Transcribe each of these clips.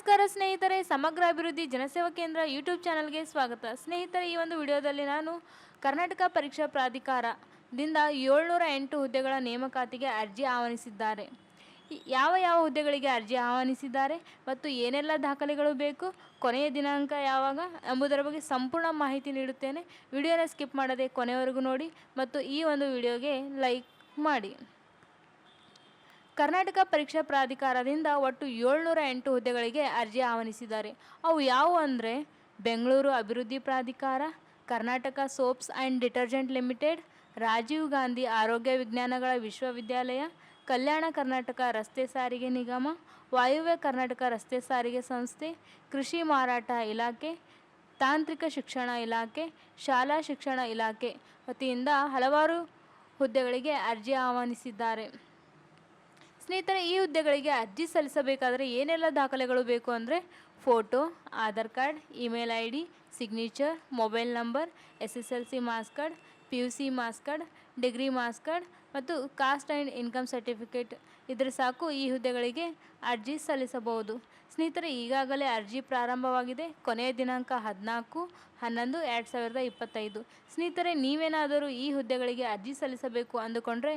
ನಮಸ್ಕಾರ ಸ್ನೇಹಿತರೆ, ಸಮಗ್ರ ಅಭಿವೃದ್ಧಿ ಜನಸೇವಾ ಕೇಂದ್ರ ಯೂಟ್ಯೂಬ್ ಚಾನಲ್ಗೆ ಸ್ವಾಗತ. ಸ್ನೇಹಿತರೆ, ಈ ಒಂದು ವಿಡಿಯೋದಲ್ಲಿ ನಾನು ಕರ್ನಾಟಕ ಪರೀಕ್ಷಾ ಪ್ರಾಧಿಕಾರದಿಂದ 708 ಹುದ್ದೆಗಳ ನೇಮಕಾತಿಗೆ ಅರ್ಜಿ ಆಹ್ವಾನಿಸಿದ್ದಾರೆ. ಯಾವ ಹುದ್ದೆಗಳಿಗೆ ಅರ್ಜಿ ಆಹ್ವಾನಿಸಿದ್ದಾರೆ ಮತ್ತು ಏನೆಲ್ಲ ದಾಖಲೆಗಳು ಬೇಕು, ಕೊನೆಯ ದಿನಾಂಕ ಯಾವಾಗ ಎಂಬುದರ ಬಗ್ಗೆ ಸಂಪೂರ್ಣ ಮಾಹಿತಿ ನೀಡುತ್ತೇನೆ. ವಿಡಿಯೋನ ಸ್ಕಿಪ್ ಮಾಡದೆ ಕೊನೆಯವರೆಗೂ ನೋಡಿ ಮತ್ತು ಈ ಒಂದು ವಿಡಿಯೋಗೆ ಲೈಕ್ ಮಾಡಿ. ಕರ್ನಾಟಕ ಪರೀಕ್ಷಾ ಪ್ರಾಧಿಕಾರದಿಂದ ಒಟ್ಟು 708 ಹುದ್ದೆಗಳಿಗೆ ಅರ್ಜಿ ಆಹ್ವಾನಿಸಿದ್ದಾರೆ. ಅವು ಯಾವುವು ಅಂದರೆ ಬೆಂಗಳೂರು ಅಭಿವೃದ್ಧಿ ಪ್ರಾಧಿಕಾರ, Karnataka soaps and detergent limited, Rajiv Gandhi ಆರೋಗ್ಯ ವಿಜ್ಞಾನಗಳ ವಿಶ್ವವಿದ್ಯಾಲಯ, ಕಲ್ಯಾಣ ಕರ್ನಾಟಕ ರಸ್ತೆ ಸಾರಿಗೆ ನಿಗಮ, ವಾಯುವ್ಯ ಕರ್ನಾಟಕ ರಸ್ತೆ ಸಾರಿಗೆ ಸಂಸ್ಥೆ, ಕೃಷಿ ಮಾರಾಟ ಇಲಾಖೆ, ತಾಂತ್ರಿಕ ಶಿಕ್ಷಣ ಇಲಾಖೆ, ಶಾಲಾ ಶಿಕ್ಷಣ ಇಲಾಖೆ ವತಿಯಿಂದ ಹಲವಾರು ಹುದ್ದೆಗಳಿಗೆ ಅರ್ಜಿ ಆಹ್ವಾನಿಸಿದ್ದಾರೆ. ಸ್ನೇಹಿತರೆ, ಈ ಹುದ್ದೆಗಳಿಗೆ ಅರ್ಜಿ ಸಲ್ಲಿಸಬೇಕಾದರೆ ಏನೆಲ್ಲ ದಾಖಲೆಗಳು ಬೇಕು ಅಂದರೆ photo, Aadhaar card, email ID, signature, mobile number, SSLC marks card, PUC marks card, degree marks card ಮತ್ತು ಕಾಸ್ಟ್ ಆ್ಯಂಡ್ ಇನ್ಕಮ್ ಸರ್ಟಿಫಿಕೇಟ್ ಇದ್ರೆ ಸಾಕು ಈ ಹುದ್ದೆಗಳಿಗೆ ಅರ್ಜಿ ಸಲ್ಲಿಸಬಹುದು. ಸ್ನೇಹಿತರೆ, ಈಗಾಗಲೇ ಅರ್ಜಿ ಪ್ರಾರಂಭವಾಗಿದೆ. ಕೊನೆಯ ದಿನಾಂಕ 14/11/2025. ಸ್ನೇಹಿತರೆ, ನೀವೇನಾದರೂ ಈ ಹುದ್ದೆಗಳಿಗೆ ಅರ್ಜಿ ಸಲ್ಲಿಸಬೇಕು ಅಂದುಕೊಂಡ್ರೆ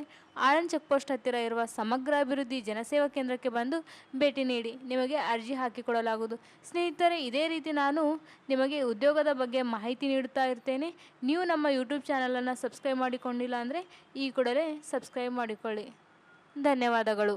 ಆಳಂದ್ ಚೆಕ್ ಪೋಸ್ಟ್ ಹತ್ತಿರ ಇರುವ ಸಮಗ್ರ ಅಭಿವೃದ್ಧಿ ಜನಸೇವಾ ಕೇಂದ್ರಕ್ಕೆ ಬಂದು ಭೇಟಿ ನೀಡಿ, ನಿಮಗೆ ಅರ್ಜಿ ಹಾಕಿಕೊಡಲಾಗುವುದು. ಸ್ನೇಹಿತರೆ, ಇದೇ ರೀತಿ ನಾನು ನಿಮಗೆ ಉದ್ಯೋಗದ ಬಗ್ಗೆ ಮಾಹಿತಿ ನೀಡುತ್ತಾ ಇರ್ತೇನೆ. ನೀವು ನಮ್ಮ ಯೂಟ್ಯೂಬ್ ಚಾನಲನ್ನು ಸಬ್ಸ್ಕ್ರೈಬ್ ಮಾಡಿಕೊಂಡಿಲ್ಲ ಅಂದರೆ ಈ ಕೂಡಲೇ ಸಬ್ಸ್ಕ್ರೈಬ್ ಮಾಡಿಕೊಳ್ಳಿ. ಧನ್ಯವಾದಗಳು.